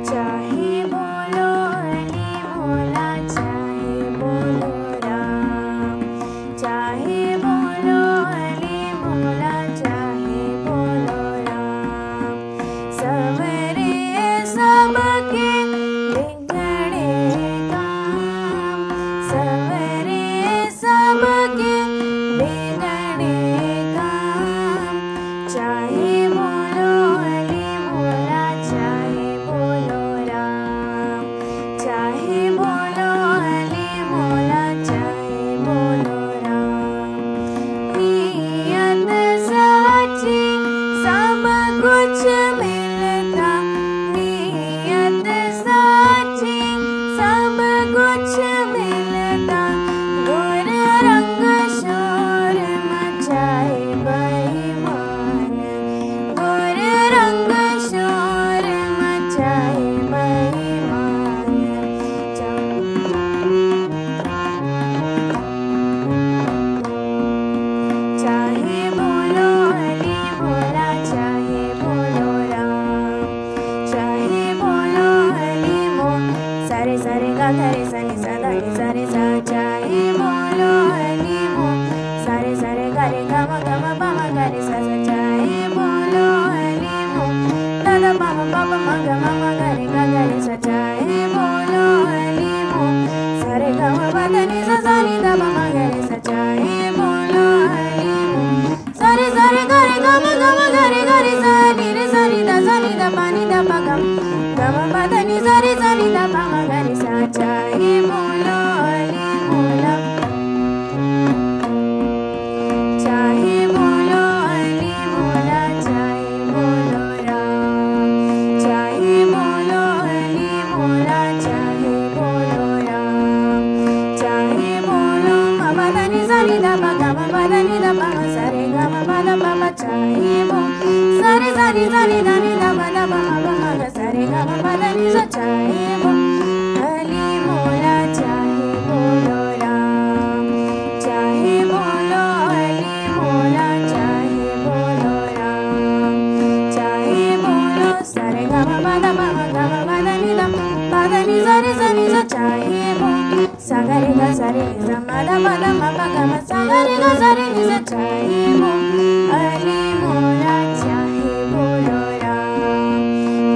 चाहे बोलो अली मौला, चाहे बोलो राम, चाहे बोलो अली मौला, चाहे बोलो राम। सवरे सबके बिगड़े काम, सवरे सबके बिगड़े काम। चाहे बोलो अली मौला, चाहे बोलो राम, चाहे बोलो अली मौला, चाहे बोलो राम। नियत सच्ची सब कुछ मिलता, नियत सच्ची सब कुछ मिलता। गुर रंग शोर मचाए बेईमान, गुर रंग शोर मचाए बेईमान। चाहे बोलो अली मौला, चाहे बोलो राम, चाहे बोलो अली मौला। सारे सारे गा धरे सनी सदा नि सारे सा। चाहे बोलो अली मौला, सारे सारे गा रे गा मा पा मा गा रे सा सा। चाहे बोलो अली मौला, दादा पा मा गा रे सा। चाहे बोलो अली मौला, सारे गा मा पा धा नि सा सा नि दा पा मा गा रे सा। चाहे बोलो अली मौला, सारे सारे गा रे गा मा गा रे सा नि रे सा नि दा पा नि दा पा गा मा पा धा नि सा रे सा नि दा पा मा गा रे सा। चाहे बोलो अली मौला, चाहे बोलो अली मौला, चाहे बोलो राम, चाहे बोलो अली मौला, चाहे बोलो राम। चाहे बोलो मा पा धा नि सा नि दा पा गा मा पा धा नि दा पा मा सा रे गा मा पा धा पा पा। चाहे बोलो सारे सा नि दा नि दा पा धा पा मा गा सा रे गा मा पा धा नि सा। चाहे बोलो अली मौला, चाहे बोलो राम, चाहे बोलो अली मौला, चाहे बोलो राम। चाहे बोलो सारे गा मा पा धा नि दा पा धा नि सा रे सा नि सा। चाहे बोलो सा गा रे गा सा रे नि सा मा धा पा धा मा पा गा मा सा गा रे गा सा रे नि सा। चाहे बोलो अली मौला, चाहे बोलो राम,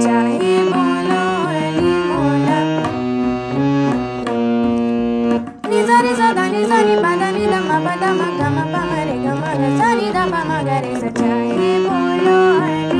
चाहे बोलो अली मौला। नि सा रे सा धा नि सा नि पा धा नि दा मा पा धा मा गा मा पा मा रे गा मा गा सा नि दा पा मा गा रे सा। चाहे बोलो अली